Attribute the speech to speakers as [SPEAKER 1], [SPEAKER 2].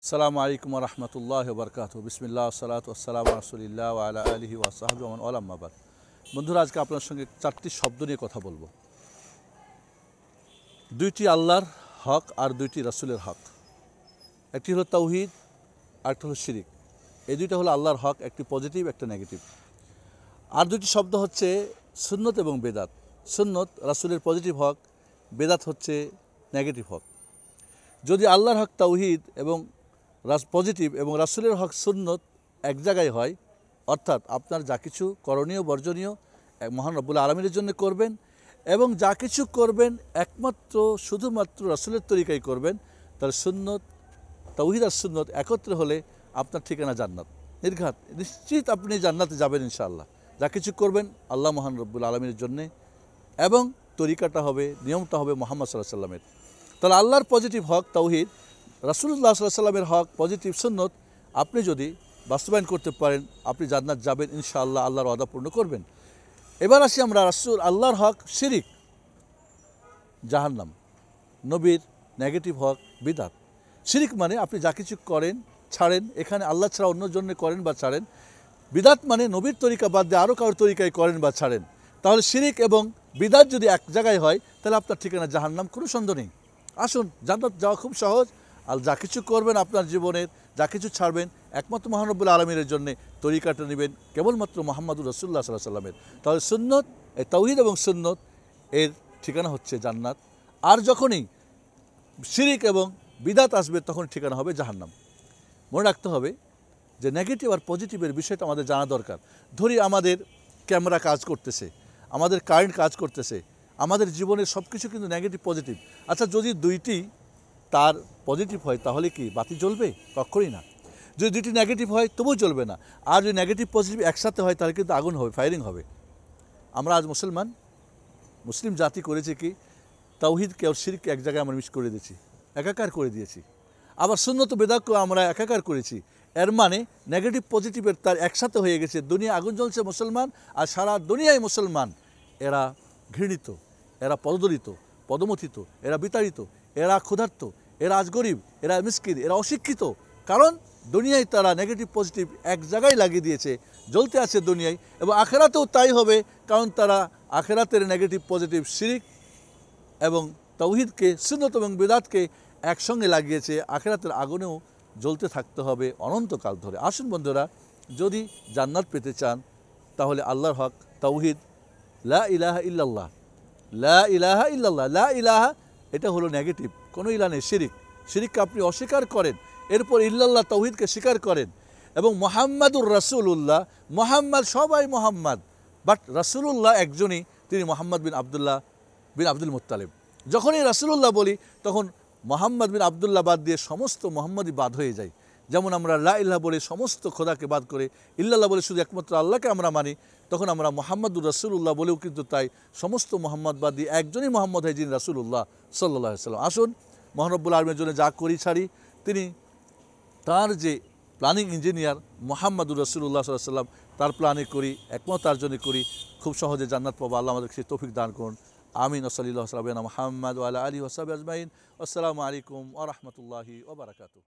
[SPEAKER 1] আসসালামু আলাইকুম ওয়া রাহমাতুল্লাহি ওয়া বারাকাতুহু। বিসমিল্লাহ ওয়াসসালাতু ওয়াসসালামু আলা রাসূলিল্লাহ ওয়া আলা আলিহি ওয়া সাহবিহি ওয়া মান ওয়ালা, আম্মা বাদ। বন্ধুরা, আজকে আপনার সঙ্গে চারটি শব্দ নিয়ে কথা বলবো। দুইটি আল্লাহর হক আর দুইটি রাসূলের হক। একটি হলো তাওহীদ, আরেকটি হলো শিরিক। এই দুইটা হলো আল্লাহর হক, একটি পজিটিভ, একটা নেগেটিভ। আর দুইটি শব্দ হচ্ছে সুন্নত এবং বেদাত। সুন্নত রাসূলের পজিটিভ হক, বেদাত হচ্ছে নেগেটিভ হক। যদি আল্লাহর হক তাওহীদ এবং পজিটিভ এবং রাসূলের হক সুন্নত এক জায়গায় হয়, অর্থাৎ আপনার যা কিছু করণীয় বর্জনীয় মহান রব্বুল আলামিনের জন্য করবেন এবং যা কিছু করবেন একমাত্র শুধুমাত্র রাসূলের তরিকায় করবেন, তার সুন্নত তাওহীদ আর সুন্নত একত্রে হলে আপনার ঠিকানা জান্নাত। নির্ঘাত নিশ্চিত আপনি জান্নাতে যাবেন ইনশাআল্লাহ। যা কিছু করবেন আল্লাহ মহান রব্বুল আলামিনের জন্যে এবং তরিকাটা হবে, নিয়মটা হবে মুহাম্মদ সাল্লাল্লাহু আলাইহি ওয়াসাল্লামের। তাহলে আল্লাহর পজিটিভ হক তাওহীদ, রাসূলুল্লাহ সাল্লাল্লাহু আলাইহি ওয়াসাল্লামের হক পজিটিভ সুন্নত আপনি যদি বাস্তবায়ন করতে পারেন, আপনি জান্নাত যাবেন ইনশাআল্লাহ, আল্লাহর ওয়াদা পূর্ণ করবেন। এবার আসি আমরা আল্লাহর হক শিরিক, জাহান্নাম। নবীর নেগেটিভ হক বিদআত। শিরিক মানে আপনি যা কিছু করেন ছাড়েন, এখানে আল্লাহ ছাড়া অন্য জন্য করেন বা ছাড়েন। বিদআত মানে নবীর তরিকা বাদ দিয়ে আরও কারোর তরিকায় করেন বা ছাড়েন। তাহলে শিরিক এবং বিদআত যদি এক জায়গায় হয় তাহলে আপনার ঠিকানা জাহান্নাম, কোনো সন্দেহ নেই। আসুন, জান্নাত যাওয়া খুব সহজ। আর যা কিছু করবেন আপনার জীবনের, যা কিছু ছাড়বেন একমাত্র মহান রব্বুল আলামিনের জন্যে, তরিকাটা নেবেন কেবলমাত্র মুহাম্মদুর রাসূলুল্লাহ সাল্লাল্লাহু আলাইহি ওয়াসাল্লামের। তাহলে সুন্নত, এই তাওহীদ এবং সুন্নত এর ঠিকানা হচ্ছে জান্নাত। আর যখনই শিরিক এবং বিদআত আসবে তখন ঠিকানা হবে জাহান্নাম। মনে রাখতে হবে যে নেগেটিভ আর পজিটিভের বিষয়টা আমাদের জানা দরকার। ধরি আমাদের ক্যামেরা কাজ করতেছে, আমাদের কারেন্ট কাজ করতেছে, আমাদের জীবনের সব কিছু কিন্তু নেগেটিভ পজিটিভ। আচ্ছা, যদি দুইটি তার পজিটিভ হয় তাহলে কি বাতি জ্বলবে? কখনোই না। যদি দুইটি নেগেটিভ হয় তবুও জ্বলবে না। আর যদি নেগেটিভ পজিটিভ একসাথে হয় তাহলে কিন্তু আগুন হবে, ফায়ারিং হবে। আমরা আজ মুসলিম জাতি করেছে কি, তাওহীদকে আর শিরককে এক জায়গায় আমরা মিশ করে দিয়েছি, একাকার করে দিয়েছি। আবার সুন্নত বেদাতকেও আমরা একাকার করেছি। এর মানে নেগেটিভ পজিটিভের তার একসাথে হয়ে গেছে। দুনিয়া আগুন জ্বলছে মুসলমান, আর সারা দুনিয়ায় মুসলমান। এরা ঘৃণিত, এরা পদদলিত, পদমথিত, এরা বিতাড়িত, এরা ক্ষুধার্ত, এরা আজ গরিব, এরা মিসকিন, এরা অশিক্ষিত। কারণ দুনিয়ায় তারা নেগেটিভ পজিটিভ এক জায়গায় লাগিয়ে দিয়েছে, জ্বলতে আছে দুনিয়ায়। এবং আখেরাতেও তাই হবে, কারণ তারা আখেরাতের নেগেটিভ পজিটিভ শিরিক এবং তাওহীদকে, সুন্নত এবং বিদআতকে একসঙ্গে লাগিয়েছে। আখেরাতের আগুনেও জ্বলতে থাকতে হবে অনন্তকাল ধরে। আসুন বন্ধুরা, যদি জান্নাত পেতে চান তাহলে আল্লাহর হক তাওহীদ, লা ইলাহা ইল্লাল্লাহ, লা ইলাহা ইল্লাল্লাহ, লা ইলাহা এটা হলো নেগেটিভ, কোনো ইলাহ নেই। শিরিককে আপনি অস্বীকার করেন, এরপর ইল্লাল্লাহ তাওহীদকে স্বীকার করেন। এবং মুহাম্মাদুর রাসূলুল্লাহ, মুহাম্মদ সবাই মুহাম্মদ, বাট রাসূলুল্লাহ একজনই, তিনি মুহাম্মদ বিন আব্দুল মুত্তালিব। যখন এই রাসূলুল্লাহ বলি তখন মুহাম্মদ বিন আব্দুল্লাহ বাদ দিয়ে সমস্ত মুহাম্মদই বাদ হয়ে যায়। যেমন আমরা লা ইলাহা বলে সমস্ত খোদাকে বাদ করে ইল্লাল্লাহ বলে শুধু একমাত্র আল্লাহকে আমরা মানি, তখন আমরা মুহাম্মাদুর রাসূলুল্লাহ বলেও কিন্তু তাই সমস্ত মুহাম্মদ বাদ দিয়ে একজনই মুহাম্মদ হয়, যিনি রাসূলুল্লাহ সাল্লাল্লাহু আলাইহি ওয়াসাল্লাম। আসুন, মহান রব্বুল আলামিনের জন্য যা করি ছাড়ি, তিনি তার যে প্ল্যানিং ইঞ্জিনিয়ার মুহাম্মাদুর রাসূলুল্লাহ সাল্লাল্লাহু আলাইহি ওয়াসাল্লাম, তার প্ল্যানে করি, একমত তার জন্য করি, খুব সহজে জান্নাত পাবো। আল্লাহ আমাদেরকে সেই তৌফিক দান করুন। আমিন। সাল্লাল্লাহু আলা মুহাম্মদ ওয়া আলা আলিহি ওয়া সাহবিহি আজমাইন। আসসালামু আলাইকুম ওয়া রাহমাতুল্লাহি ওয়া বারাকাতুহু।